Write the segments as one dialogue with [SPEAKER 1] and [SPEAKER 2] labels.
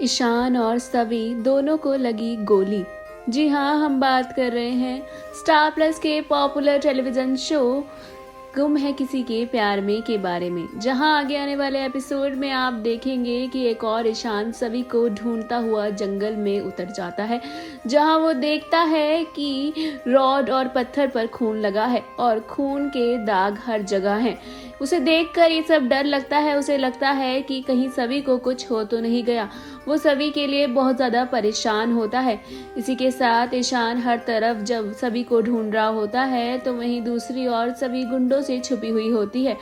[SPEAKER 1] ईशान और सवी दोनों को लगी गोली। जी हाँ, हम बात कर रहे हैं स्टार प्लस के पॉपुलर टेलीविजन शो गुम है किसी के प्यार में के बारे में, जहां आगे आने वाले एपिसोड में आप देखेंगे कि एक और ईशान सवी को ढूंढता हुआ जंगल में उतर जाता है, जहां वो देखता है कि रॉड और पत्थर पर खून लगा है और खून के दाग हर जगह हैं। उसे देखकर ये सब डर लगता है। उसे लगता है कि कहीं सभी को कुछ हो तो नहीं गया। वो सभी के लिए बहुत ज़्यादा परेशान होता है। इसी के साथ ईशान हर तरफ जब सभी को ढूंढ रहा होता है तो वहीं दूसरी ओर सभी गुंडों से छुपी हुई होती है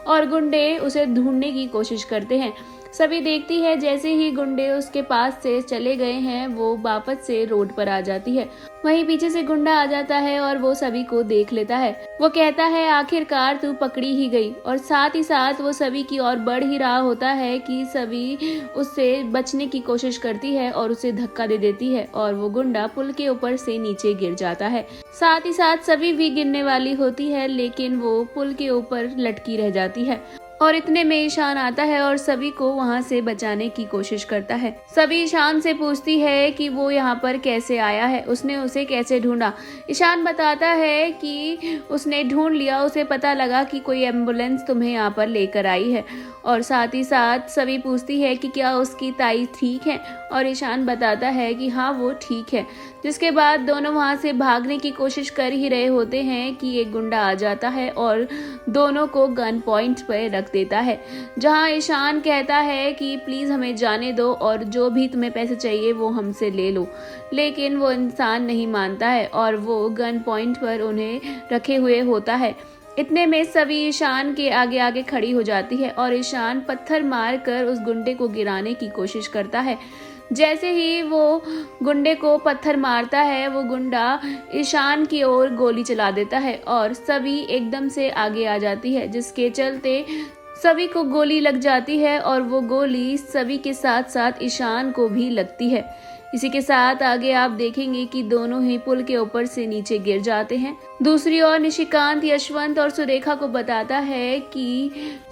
[SPEAKER 1] और गुंडे उसे ढूंढने की कोशिश करते हैं। सभी देखती है जैसे ही गुंडे उसके पास से चले गए हैं वो वापस से रोड पर आ जाती है। वहीं पीछे से गुंडा आ जाता है और वो सभी को देख लेता है। वो कहता है आखिरकार तू पकड़ी ही गई, और साथ ही साथ वो सभी की ओर बढ़ ही रहा होता है कि सभी उससे बचने की कोशिश करती है और उसे धक्का दे देती है और वो गुंडा पुल के ऊपर से नीचे गिर जाता है। साथ ही साथ सभी भी गिरने वाली होती है, लेकिन वो पुल के ऊपर लटकी रह जाती है और इतने में ईशान आता है और सभी को वहां से बचाने की कोशिश करता है। सभी ईशान से पूछती है कि वो यहाँ पर कैसे आया है, उसने उसे कैसे ढूंढा। ईशान बताता है कि उसने ढूंढ लिया, उसे पता लगा कि कोई एम्बुलेंस तुम्हें यहाँ पर लेकर आई है। और साथ ही साथ सभी पूछती है कि क्या उसकी ताई ठीक है, और ईशान बताता है कि हाँ वो ठीक है। जिसके बाद दोनों वहां से भागने की कोशिश कर ही रहे होते हैं कि एक गुंडा आ जाता है और दोनों को गन पॉइंट पर रख देता है, जहां ईशान कहता है कि प्लीज हमें जाने दो और जो भी तुम्हें पैसे चाहिए वो हमसे ले लो। लेकिन वो इंसान नहीं मानता है और वो गन पॉइंट पर उन्हें रखे हुए होता है। इतने में सभी ईशान के आगे आगे खड़ी हो जाती है और ईशान पत्थर मार कर उस गुंडे को गिराने की कोशिश करता है। जैसे ही वो गुंडे को पत्थर मारता है वो गुंडा ईशान की ओर गोली चला देता है और सभी एकदम से आगे आ जाती है, जिसके चलते सभी को गोली लग जाती है और वो गोली सभी के साथ साथ ईशान को भी लगती है। इसी के साथ आगे आप देखेंगे कि दोनों ही पुल के ऊपर से नीचे गिर जाते हैं। दूसरी ओर निशिकांत यशवंत और सुरेखा को बताता है कि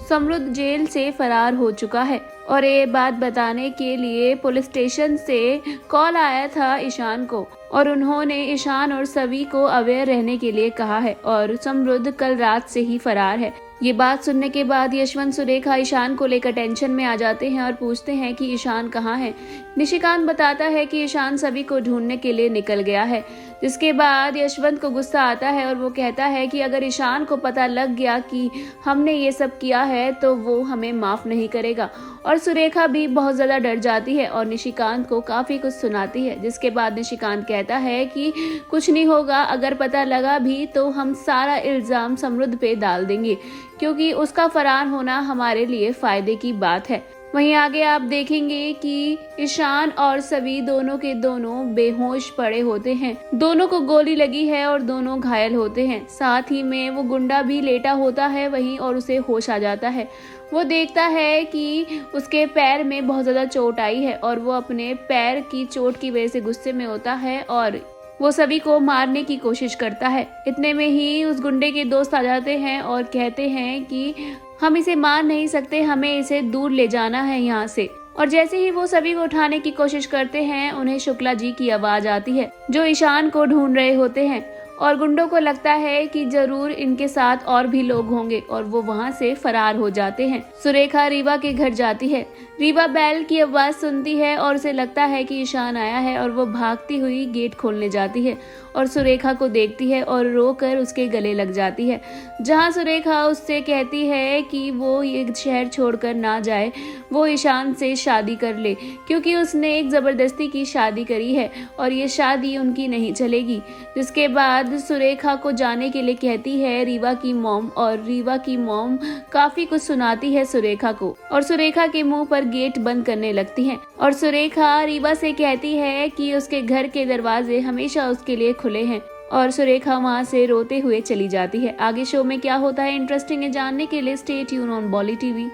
[SPEAKER 1] समृद्ध जेल से फरार हो चुका है और ये बात बताने के लिए पुलिस स्टेशन से कॉल आया था ईशान को, और उन्होंने ईशान और सभी को अवेयर रहने के लिए कहा है और समृद्ध कल रात से ही फरार है। ये बात सुनने के बाद यशवंत सुरेखा ईशान को लेकर टेंशन में आ जाते हैं और पूछते हैं कि ईशान कहाँ है। निशिकांत बताता है कि ईशान सभी को ढूंढने के लिए निकल गया है। जिसके बाद यशवंत को गुस्सा आता है और वो कहता है कि अगर ईशान को पता लग गया कि हमने ये सब किया है तो वो हमें माफ नहीं करेगा। और सुरेखा भी बहुत ज्यादा डर जाती है और निशिकांत को काफी कुछ सुनाती है। जिसके बाद निशिकांत कहता है कि कुछ नहीं होगा, अगर पता लगा भी तो हम सारा इल्जाम समृद्ध पे डाल देंगे, क्योंकि उसका फरार होना हमारे लिए फायदे की बात है। वहीं आगे आप देखेंगे कि ईशान और सभी दोनों के दोनों बेहोश पड़े होते हैं। दोनों को गोली लगी है और दोनों घायल होते हैं। साथ ही में वो गुंडा भी लेटा होता है वहीं और उसे होश आ जाता है। वो देखता है कि उसके पैर में बहुत ज्यादा चोट आई है और वो अपने पैर की चोट की वजह से गुस्से में होता है और वो सभी को मारने की कोशिश करता है। इतने में ही उस गुंडे के दोस्त आ जाते हैं और कहते हैं कि हम इसे मार नहीं सकते, हमें इसे दूर ले जाना है यहाँ से। और जैसे ही वो सभी को उठाने की कोशिश करते हैं उन्हें शुक्ला जी की आवाज आती है, जो ईशान को ढूंढ रहे होते हैं। और गुंडों को लगता है कि जरूर इनके साथ और भी लोग होंगे और वो वहां से फरार हो जाते हैं। सुरेखा रीवा के घर जाती है। रीवा बैल की आवाज सुनती है और उसे लगता है कि ईशान आया है और वो भागती हुई गेट खोलने जाती है और सुरेखा को देखती है और रोकर उसके गले लग जाती है, जहां सुरेखा उससे कहती है कि वो ये शहर छोड़कर ना जाए, वो ईशान से शादी कर ले, क्योंकि उसने एक जबरदस्ती की शादी करी है और ये शादी उनकी नहीं चलेगी। जिसके बाद सुरेखा को जाने के लिए कहती है रीवा की मॉम, और रीवा की मॉम काफी कुछ सुनाती है सुरेखा को और सुरेखा के मुंह पर गेट बंद करने लगती है। और सुरेखा रीवा से कहती है कि उसके घर के दरवाजे हमेशा उसके लिए खुले हैं और सुरेखा वहां से रोते हुए चली जाती है। आगे शो में क्या होता है इंटरेस्टिंग है जानने के लिए stay tune on volley TV.